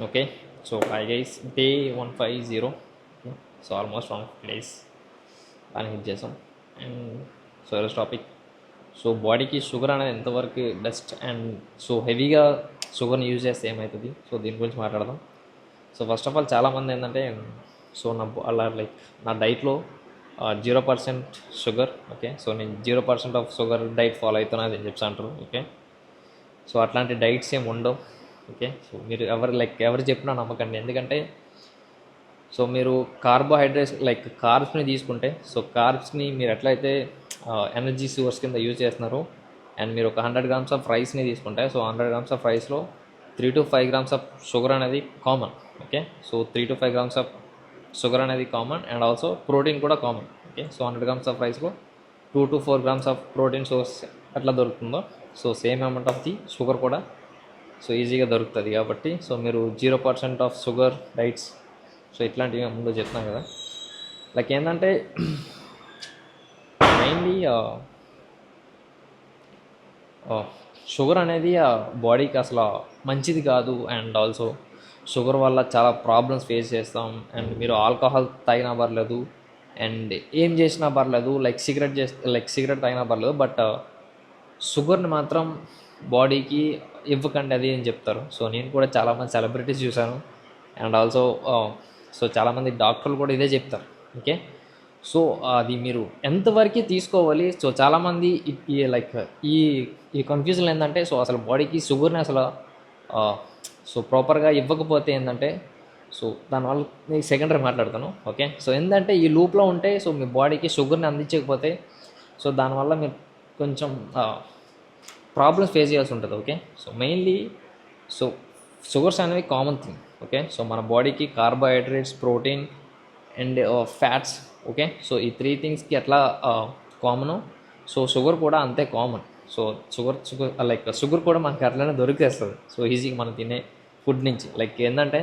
Okay, so hi guys, day 150. Okay, so almost 1 days అని hit చేసాం. And so ఈరోజు topic, so బాడీకి sugar అనేది ఎంతవరకు బెస్ట్ అండ్ సో హెవీగా షుగర్ని యూజ్ చేస్తే ఏమవుతుంది, సో దీని గురించి మాట్లాడదాం. సో ఫస్ట్ ఆఫ్ ఆల్ చాలామంది ఏంటంటే, సో అలా లైక్ నా డైట్లో 0% షుగర్. ఓకే, సో నేను 0% ఆఫ్ షుగర్ డైట్ ఫాలో అవుతున్నది అని చెప్పి అంటారు. ఓకే, సో అట్లాంటి డైట్స్ ఏమి ఉండవు. ఓకే, సో మీరు ఎవరు చెప్పినా నమ్మకండి. ఎందుకంటే సో మీరు కార్బోహైడ్రేట్స్ లైక్ కార్బ్స్ని తీసుకుంటే, సో కార్బ్స్ని మీరు ఎట్లయితే ఎనర్జీ సోర్స్ కింద యూజ్ చేస్తున్నారో, అండ్ మీరు ఒక 100 grams ఆఫ్ రైస్ని తీసుకుంటే, సో 100 grams ఆఫ్ రైస్లో 3 to 5 grams ఆఫ్ షుగర్ అనేది common. Okay, so 3 to 5 grams of sugar అనేది కామన్, అండ్ ఆల్సో ప్రోటీన్ కూడా common. Okay, so 100 grams of రైస్లో 2 to 4 grams of protein source ఎట్లా దొరుకుతుందో, so same amount of the sugar కూడా so ఈజీగా దొరుకుతుంది. కాబట్టి సో మీరు 0% ఆఫ్ షుగర్ డైట్స్, సో ఇట్లాంటివి ముందు చెప్తున్నాను కదా. లైక్ ఏంటంటే మెయిన్లీ షుగర్ అనేది బాడీకి అసలు మంచిది కాదు. అండ్ ఆల్సో షుగర్ వల్ల చాలా ప్రాబ్లమ్స్ ఫేస్ చేస్తాం. అండ్ మీరు ఆల్కహాల్ తాగినా పర్లేదు, అండ్ ఏం చేసినా పర్లేదు, లైక్ సిగరెట్ తాగినా పర్లేదు, బట్ షుగర్ని మాత్రం బాడీకి ఇవ్వకండి అది అని చెప్తారు. సో నేను కూడా చాలామంది సెలబ్రిటీస్ చూశాను, అండ్ ఆల్సో సో చాలామంది డాక్టర్లు కూడా ఇదే చెప్తారు. ఓకే, సో అది మీరు ఎంతవరకు తీసుకోవాలి. సో చాలామంది లైక్ ఈ ఈ కన్ఫ్యూజన్ ఏంటంటే, సో అసలు బాడీకి షుగర్ని అసలు సో ప్రాపర్గా ఇవ్వకపోతే ఏంటంటే, సో దానివల్ల నేను సెకండరీ మాట్లాడతాను. ఓకే, సో ఏంటంటే ఈ లూప్లో ఉంటే, సో మీ బాడీకి షుగర్ని అందించకపోతే, సో దానివల్ల మీరు కొంచెం ప్రాబ్లమ్స్ ఫేస్ చేయాల్సి ఉంటుంది. Okay, so mainly so sugars అనేవి కామన్ థింగ్. ఓకే, సో మన బాడీకి carbohydrates, protein and fats. Okay, so ఈ 3 థింగ్స్కి ఎట్లా కామను, సో షుగర్ కూడా అంతే కామన్. సో షుగర్ కూడా మనకి అట్లనే దొరికేస్తుంది, సో ఈజీగా మనం తినే ఫుడ్ నుంచి. లైక్ ఏంటంటే,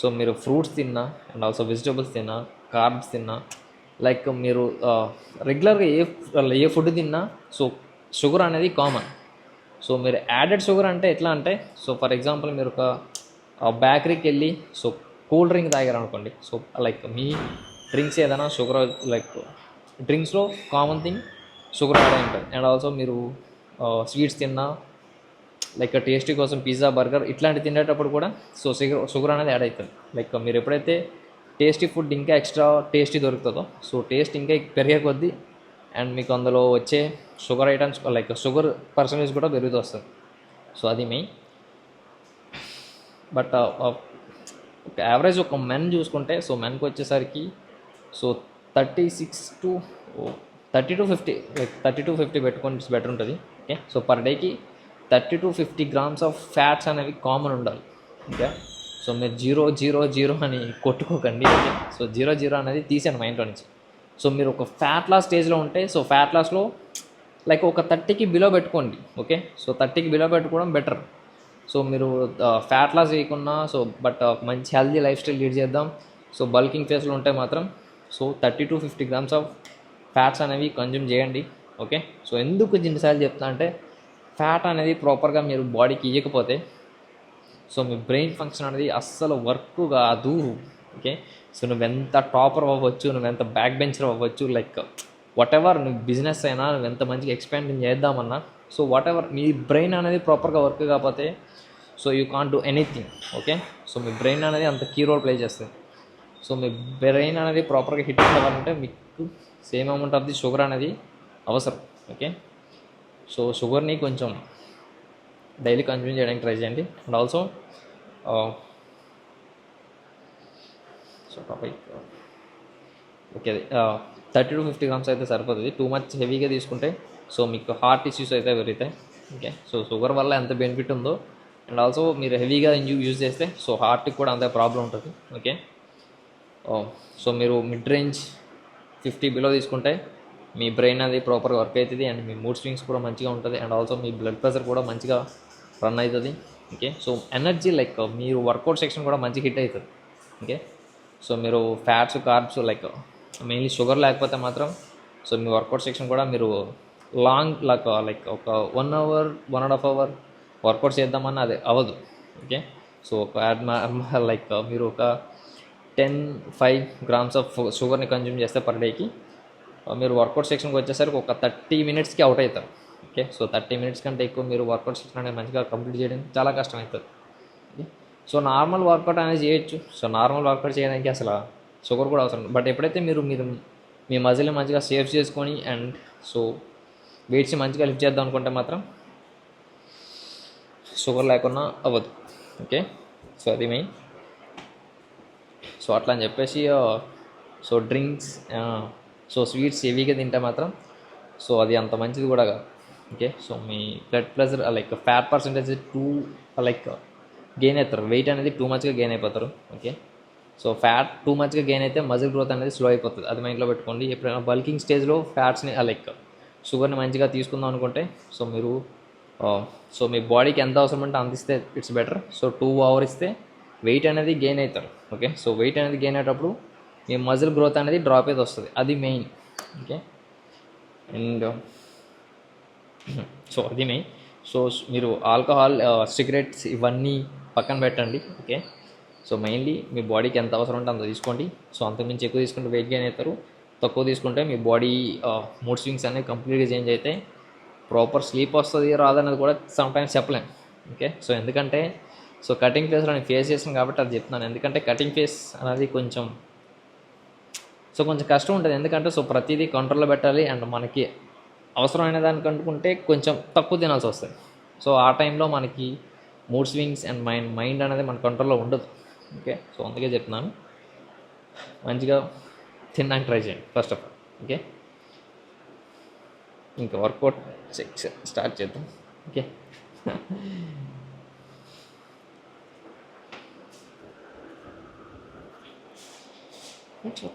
సో మీరు ఫ్రూట్స్ తిన్నా, అండ్ ఆల్సో వెజిటబుల్స్ తిన్నా, కార్బ్స్ తిన్నా, లైక్ మీరు రెగ్యులర్గా ఏ ఫుడ్ తిన్నా, సో షుగర్ అనేది కామన్. సో మీరు యాడెడ్ షుగర్ అంటే ఎట్లా అంటే, సో ఫర్ ఎగ్జాంపుల్ మీరు ఒక బేకరీకి వెళ్ళి సో కూల్ డ్రింక్ తాగారు అనుకోండి, సో లైక్ మీ డ్రింక్స్ ఏదైనా షుగర్, లైక్ డ్రింక్స్లో కామన్ థింగ్ షుగర్ యాడ్ అయి ఉంటుంది. అండ్ ఆల్సో మీరు స్వీట్స్ తిన్నా, లైక్ టేస్టీ కోసం పిజ్జా, బర్గర్ ఇట్లాంటివి తినేటప్పుడు కూడా సో షుగర్ అనేది యాడ్ అవుతుంది. లైక్ మీరు ఎప్పుడైతే టేస్టీ ఫుడ్ ఇంకా ఎక్స్ట్రా టేస్టీ దొరుకుతుందో, సో టేస్ట్ ఇంకా పెరిగే కొద్దీ అండ్ మీకు అందులో వచ్చే sugar items like sugar percentage కూడా పెరుగుతూ వస్తుంది. సో అది మెయిన్. బట్ ఒక యావరేజ్ ఒక మెన్ చూసుకుంటే, సో మెన్కి వచ్చేసరికి సో 30 to 50 లైక్ 30 to 50 పెట్టుకొని బెటర్ ఉంటుంది. ఓకే, సో పర్ డేకి 30 to 50 grams ఆఫ్ ఫ్యాట్స్ అనేవి కామన్ ఉండాలి. ఓకే, సో మీరు 0 అని కొట్టుకోకండి. ఓకే, సో 0 అనేది తీసాను మైండ్లో నుంచి. సో మీరు ఒక ఫ్యాట్ లాస్ స్టేజ్లో ఉంటే, సో ఫ్యాట్ లాస్లో లైక్ ఒక 30కి బిలో పెట్టుకోండి. ఓకే, సో 30కి బిలో పెట్టుకోవడం బెటర్. సో మీరు ఫ్యాట్ లాస్ చేయకున్నా, సో బట్ మంచి హెల్తీ లైఫ్ స్టైల్ లీడ్ చేద్దాం. సో బల్కింగ్ ఫేస్లో ఉంటే మాత్రం so 30 to 50 grams of fats అనేవి కన్జ్యూమ్ చేయండి. ఓకే, సో ఎందుకు ఎన్నిసార్లు చెప్తా అంటే, ఫ్యాట్ అనేది ప్రాపర్గా మీరు బాడీకి ఇవ్వకపోతే, సో మీ బ్రెయిన్ ఫంక్షన్ అనేది అస్సలు వర్క్ కాదు. ఓకే, సో నువ్వెంత టాపర్ అవ్వచ్చు, నువ్వెంత బ్యాక్ బెంచర్ అవ్వచ్చు, లైక్ వాట్ ఎవర్, నువ్వు బిజినెస్ అయినా, నువ్వెంత మంచిగా ఎక్స్పాండింగ్ చేద్దామన్నా, so what ever me brain అనేది ప్రాపర్గా వర్క్ కాకపోతే, so you can't do anything. Okay, so me brain అనేది అంత కీ రోల్ ప్లే చేస్తుంది. సో మీ బ్రెయిన్ అనేది ప్రాపర్గా హిట్ అవ్వాలంటే మీకు same amount of the sugar అనేది అవసరం. ఓకే, సో షుగర్ని కొంచెం డైలీ కన్జ్యూమ్ చేయడానికి ట్రై చేయండి. And also so topic okay, 30 to 50 grams అయితే సరిపోతుంది. టూ మచ్ హెవీగా తీసుకుంటే సో మీకు హార్ట్ ఇష్యూస్ అయితే పెరుగుతాయి. ఓకే, సో షుగర్ వల్ల ఎంత బెనిఫిట్ ఉందో, అండ్ ఆల్సో మీరు హెవీగా యూజ్ చేస్తే సో హార్ట్కి కూడా అంతే ప్రాబ్లం ఉంటుంది. ఓకే, సో మీరు మిడ్ రేంజ్ 50 బిలో తీసుకుంటే మీ బ్రెయిన్ అది ప్రాపర్గా వర్క్ అవుతుంది, అండ్ మీ మూడ్ స్వింగ్స్ కూడా మంచిగా ఉంటుంది, and also me blood pressure కూడా మంచిగా రన్ అవుతుంది. ఓకే, సో ఎనర్జీ లైక్ మీరు వర్కౌట్ సెక్షన్ కూడా మంచిగా హిట్ అవుతుంది. ఓకే, సో మీరు fats, carbs like mainly sugar లేకపోతే మాత్రం సో మీ వర్కౌట్ సెక్షన్ కూడా మీరు లాంగ్ లైక్ ఒక 1 hour 1.5 hour వర్కౌట్ చేద్దామన్నా అది అవ్వదు. ఓకే, సో ఒక లైక్ మీరు ఒక 5 grams ఆఫ్ షుగర్ని కన్జ్యూమ్ చేస్తే పర్ డేకి మీరు వర్కౌట్ సెక్షన్కి వచ్చేసరికి ఒక 30 minutesకి అవుట్ అవుతారు. ఓకే, సో 30 minutes కంటే ఎక్కువ మీరు వర్కౌట్ సెక్షన్ అనేది మంచిగా కంప్లీట్ చేయడం చాలా కష్టం అవుతుంది. ఓకే, సో నార్మల్ వర్కౌట్ అనేది చేయొచ్చు. సో నార్మల్ వర్కౌట్ చేయడానికి అసలు షుగర్ కూడా అవసరం. బట్ ఎప్పుడైతే మీరు మీ మజిల్ని మంచిగా సేవ్ చేసుకొని అండ్ సో వెయిట్స్ని మంచిగా లిఫ్ట్ చేద్దాం అనుకుంటే మాత్రం షుగర్ లేకుండా అవ్వదు. ఓకే, సో అది మెయిన్. సో అట్లా అని చెప్పేసి సో డ్రింక్స్ సో స్వీట్స్ హెవీగా తింటే మాత్రం సో అది అంత మంచిది కూడా కాదు. ఓకే, సో మీ blood pressure like fat percentage like gain అవుతారు, వెయిట్ అనేది టూ మచ్గా గెయిన్ అయిపోతారు. ఓకే, సో ఫ్యాట్ టూ మచ్గా గెయిన్ అయితే మజిల్ గ్రోత్ అనేది స్లో అయిపోతుంది. అది మైండ్లో పెట్టుకోండి. ఎప్పుడైనా బల్కింగ్ స్టేజ్లో ఫ్యాట్స్ని లైక్ షుగర్ని మంచిగా తీసుకుందాం అనుకుంటే సో మీరు సో మీ బాడీకి ఎంత అవసరం అంటే అంత ఇస్తే ఇట్స్ బెటర్. సో 2 hours ఇస్తే వెయిట్ అనేది గెయిన్ అవుతారు. ఓకే, సో వెయిట్ అనేది గెయిన్ అయ్యేటప్పుడు మీ మజిల్ గ్రోత్ అనేది డ్రాప్ అయితే వస్తుంది. అది మెయిన్. ఓకే, అండ్ సో అది మెయిన్. సో మీరు ఆల్కహాల్, సిగరెట్స్ ఇవన్నీ పక్కన పెట్టండి. ఓకే, సో మెయిన్లీ మీ బాడీకి ఎంత అవసరం ఉంటే అంత తీసుకోండి. సో అంతకుమించి ఎక్కువ తీసుకుంటే వెయిట్ గెయిన్ అవుతారు, తక్కువ తీసుకుంటే మీ బాడీ మూడ్ స్వింగ్స్ అనేవి కంప్లీట్గా చేంజ్ అయితే ప్రాపర్ స్లీప్ వస్తుంది రాదనేది కూడా సమ్టైమ్స్ చెప్పలేం. ఓకే, సో ఎందుకంటే సో కటింగ్ ఫేస్లో నేను ఫేస్ చేసాను కాబట్టి అది చెప్తున్నాను. ఎందుకంటే కటింగ్ ఫేస్ అనేది కొంచెం కష్టం ఉంటుంది. ఎందుకంటే సో ప్రతిదీ కంట్రోల్లో పెట్టాలి అండ్ మనకి అవసరమైన దానికి అనుకుంటే కొంచెం తక్కువ తినాల్సి వస్తుంది. సో ఆ టైంలో మనకి మూడ్ స్వింగ్స్ అండ్ మైండ్ అనేది మన కంట్రోల్లో ఉండదు. ఓకే, సో అందుకే చెప్తున్నాను మంచిగా తినడానికి ట్రై చేయండి ఫస్ట్ ఆఫ్ ఆల్. ఓకే, ఇంకా వర్కౌట్ స్టార్ట్ చేద్దాం. Okay, okay,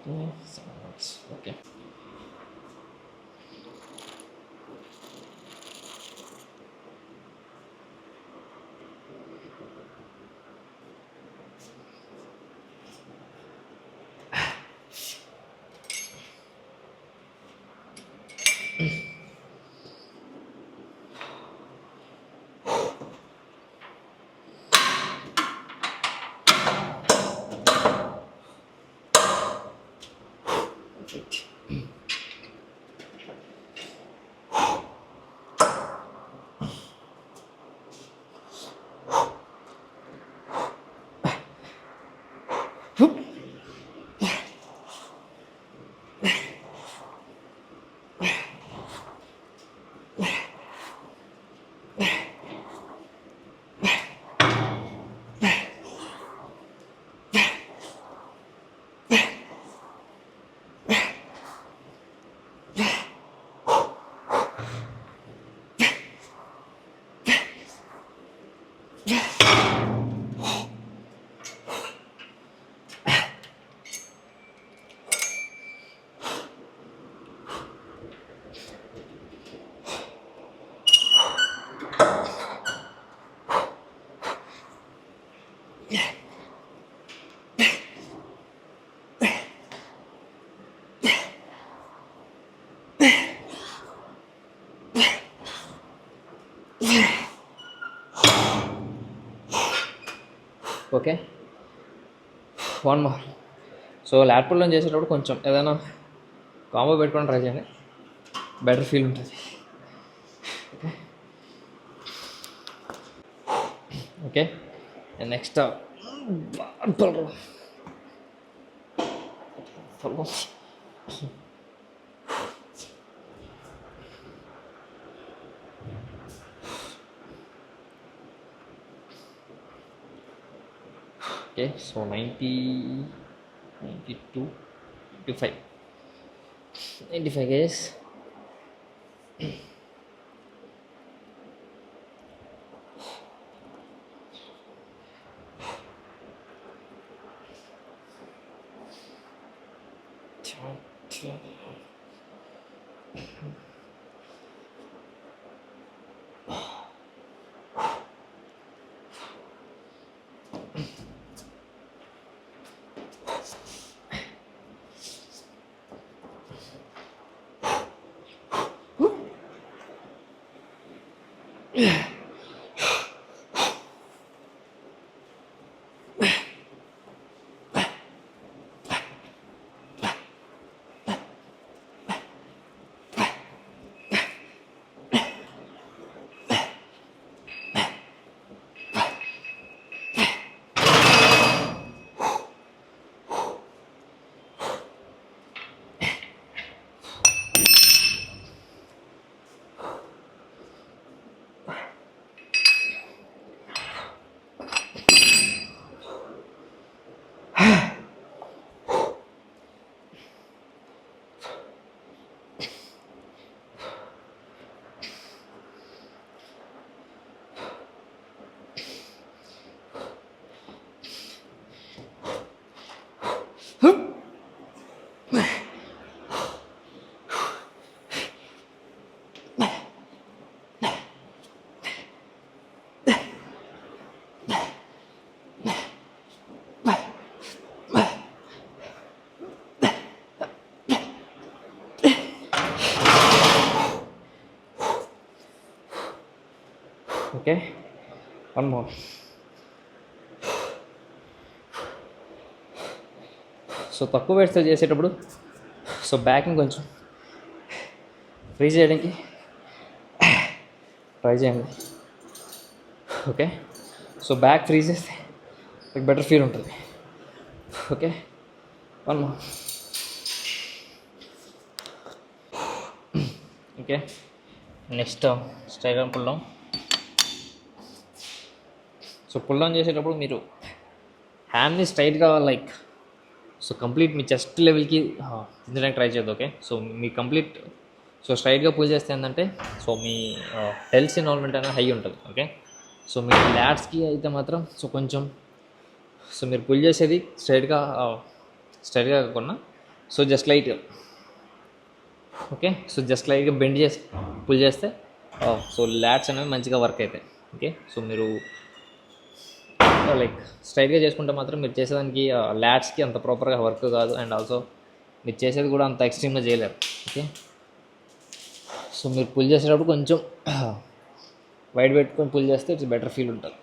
okay, one more. So lat పుల్లో చేసేటప్పుడు కొంచెం ఏదైనా కాంబో పెట్టుకొని ట్రై చేయండి, బెటర్ ఫీల్ ఉంటుంది. Okay, next okay, so 90, 92, 95, 95 guys. Okay, one more. So తక్కువ వెయిట్స్తో చేసేటప్పుడు సో బ్యాక్ని కొంచెం ఫ్రీ చేయడానికి ట్రై చేయండి. ఓకే, సో బ్యాక్ ఫ్రీ చేస్తే మీకు బెటర్ ఫీల్ ఉంటుంది. Okay, one more. Okay, next straight arm pull down. So pull down చేసేటప్పుడు మీరు హ్యాండ్ని స్ట్రైట్గా లైక్ సో కంప్లీట్ మీ చెస్ట్ లెవెల్కి దించడానికి ట్రై చేయొద్దు. ఓకే, సో మీ కంప్లీట్ సో స్ట్రైట్గా పుల్ చేస్తే ఏంటంటే సో మీ డెల్స్ ఇన్వాల్వ్మెంట్ అనేది హై ఉంటుంది. ఓకే, సో మీ ల్యాట్స్కి అయితే మాత్రం సో కొంచెం సో మీరు పుల్ చేసేది స్ట్రైట్గా కాకుండా సో జస్ట్ లైట్గా. ఓకే, సో జస్ట్ లైట్గా బెండ్ చేసి పుల్ చేస్తే సో ల్యాట్స్ అనేవి మంచిగా వర్క్ అవుతాయి. ఓకే, సో మీరు లైక్ స్ట్రైట్గా చేసుకుంటే మాత్రం మీరు చేసేదానికి ల్యాట్స్కి అంత ప్రాపర్గా వర్క్ కాదు, అండ్ ఆల్సో మీరు చేసేది కూడా అంత ఎక్స్ట్రీమ్గా చేయలేరు. ఓకే, సో మీరు పుల్ చేసేటప్పుడు కొంచెం వైడ్ పెట్టుకొని పుల్ చేస్తే ఇట్స్ బెటర్ ఫీల్ ఉంటుంది.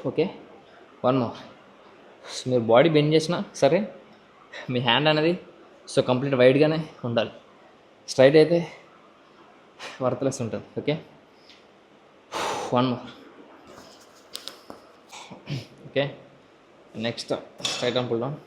Okay, one more. సో మీరు బాడీ బెండ్ చేసినా సరే మీ హ్యాండ్ అనేది సో కంప్లీట్ వైడ్గానే ఉండాలి. స్ట్రైట్ అయితే వర్త్లెస్ ఉంటుంది. Okay, one more. Okay, next straight arm pull down.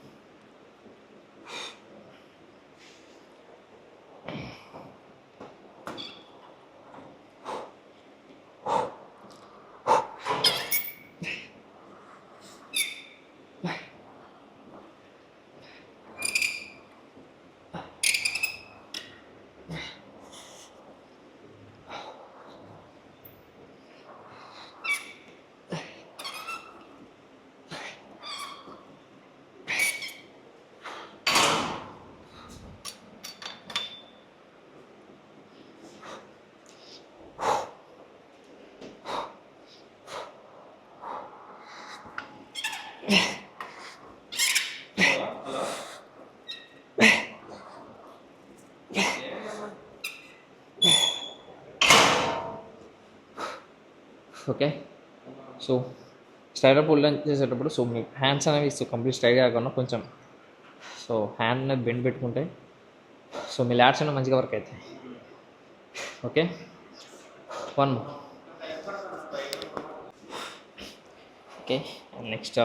Okay, so straight up pull down చేసేటప్పుడు సో మీ హ్యాండ్స్ అనేవి సో కంప్లీట్ స్ట్రైట్ కాకుండా కొంచెం సో హ్యాండ్ అనేది బెండ్ పెట్టుకుంటే సో మీ ల్యాట్స్ అనేవి మంచిగా వర్క్ అవుతాయి. Okay, one. Okay, next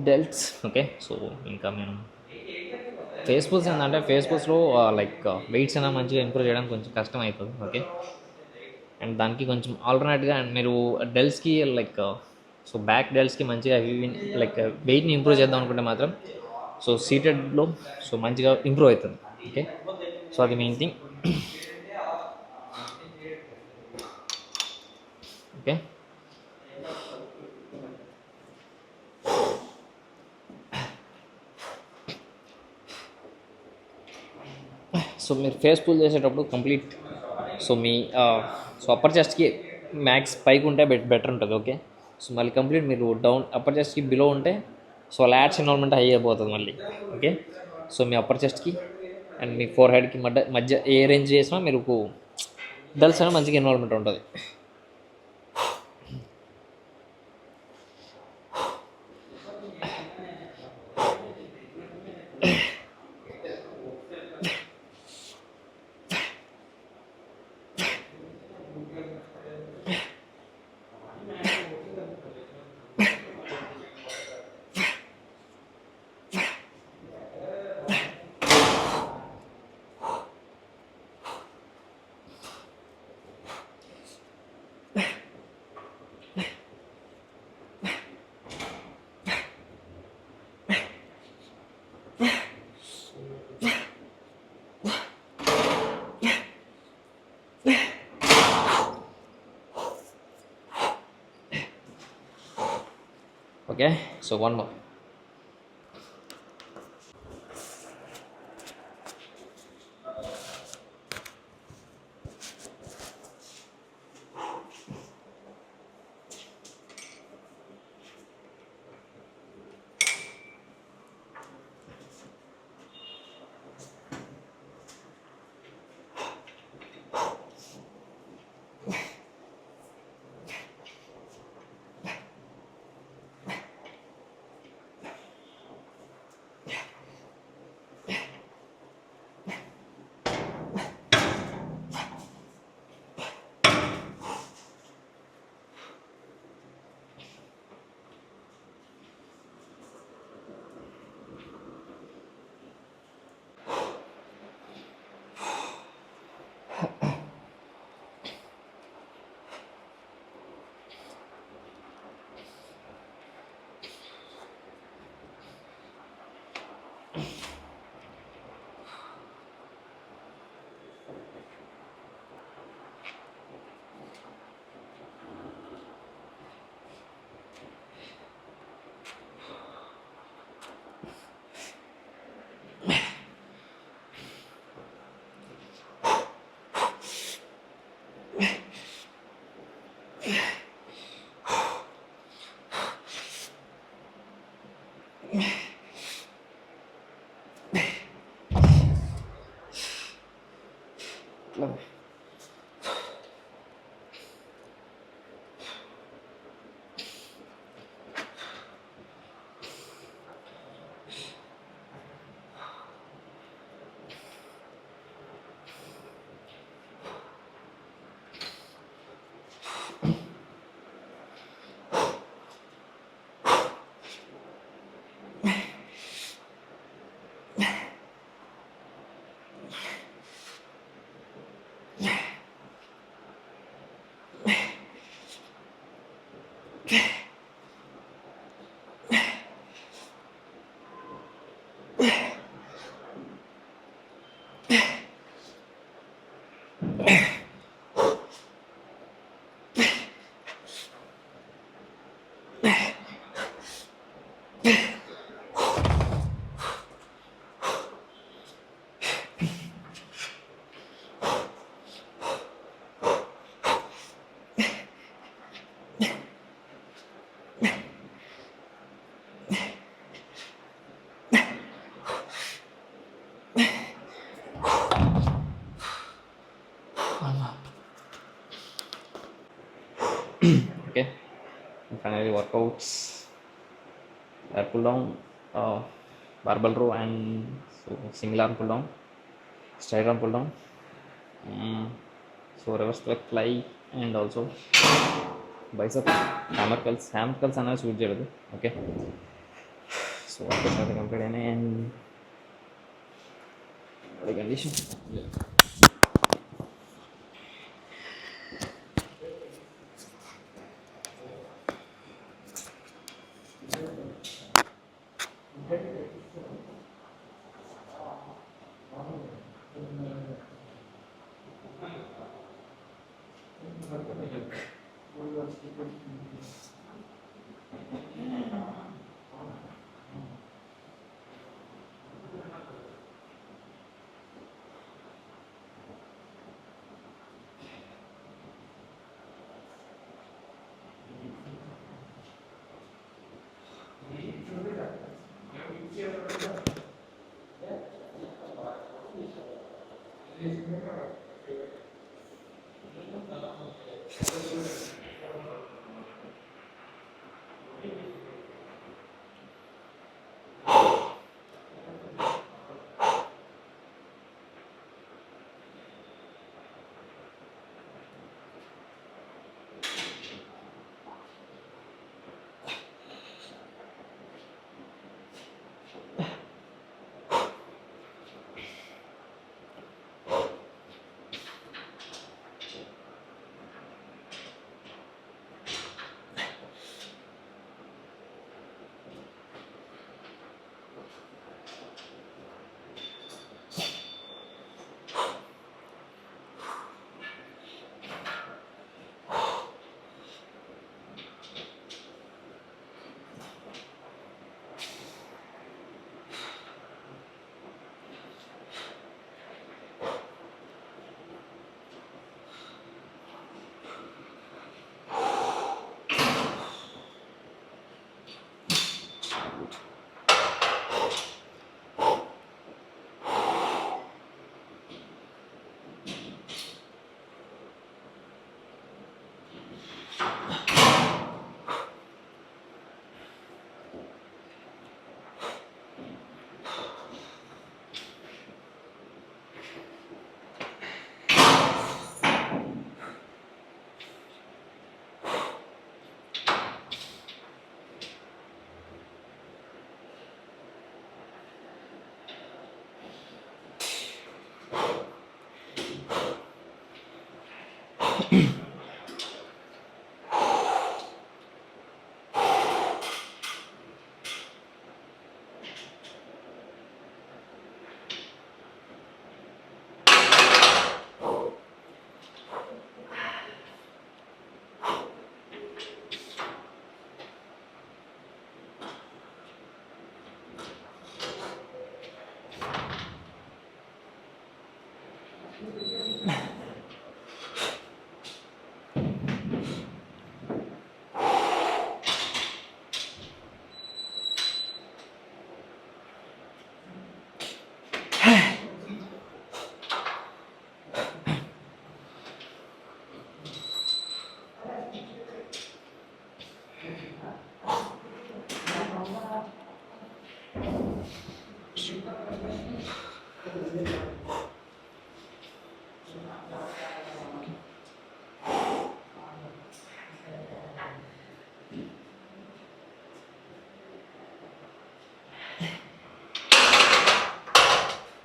డెల్ట్స్. Okay, so ఇంకా మేము ఫేస్ పుల్స్ ఏంటంటే ఫేస్ పుల్స్లో లైక్ వెయిట్స్ అయినా మంచిగా ఇంప్రూవ్ చేయడానికి కొంచెం కష్టం అవుతుంది. ఓకే, అండ్ దానికి కొంచెం ఆల్టర్నేట్గా అండ్ మీరు డెల్స్కి లైక్ సో బ్యాక్ డెల్స్కి మంచిగా లైక్ వెయిట్ని ఇంప్రూవ్ చేద్దాం అనుకుంటే మాత్రం సో సీటెడ్లో సో మంచిగా ఇంప్రూవ్ అవుతుంది. ఓకే, సో అది మెయిన్ థింగ్. ఓకే, సో మీరు ఫేస్ పుల్ చేసేటప్పుడు కంప్లీట్ సో మీ సో అప్పర్ చెస్ట్కి మ్యాక్స్ పైకి ఉంటే బెటర్ ఉంటుంది. ఓకే, సో మళ్ళీ కంప్లీట్ మీరు డౌన్ అప్పర్ చెస్ట్కి బిలో ఉంటే సో లాట్స్ ఇన్వాల్వ్మెంట్ హై అయిపోతుంది మళ్ళీ. ఓకే, సో మీ అప్పర్ చెస్ట్కి అండ్ మీ ఫోర్ హెడ్కి మధ్య ఏ రేంజ్ చేసినా మీరు డల్స్ అయినా మంచిగా ఇన్వాల్వ్మెంట్ ఉంటుంది. Okay, so one more. Okay, and finally workouts, lat pull down, barbell row, and so single arm pull down, straight arm pull down, so reverse fly, and also bicep hammer curls అనేది shoot చేయలేదు. Okay, so workouts అయితే complete అయినాయి and condition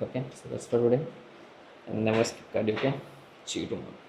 Okay, so that's for today. And never skip cardio. Okay, see you tomorrow.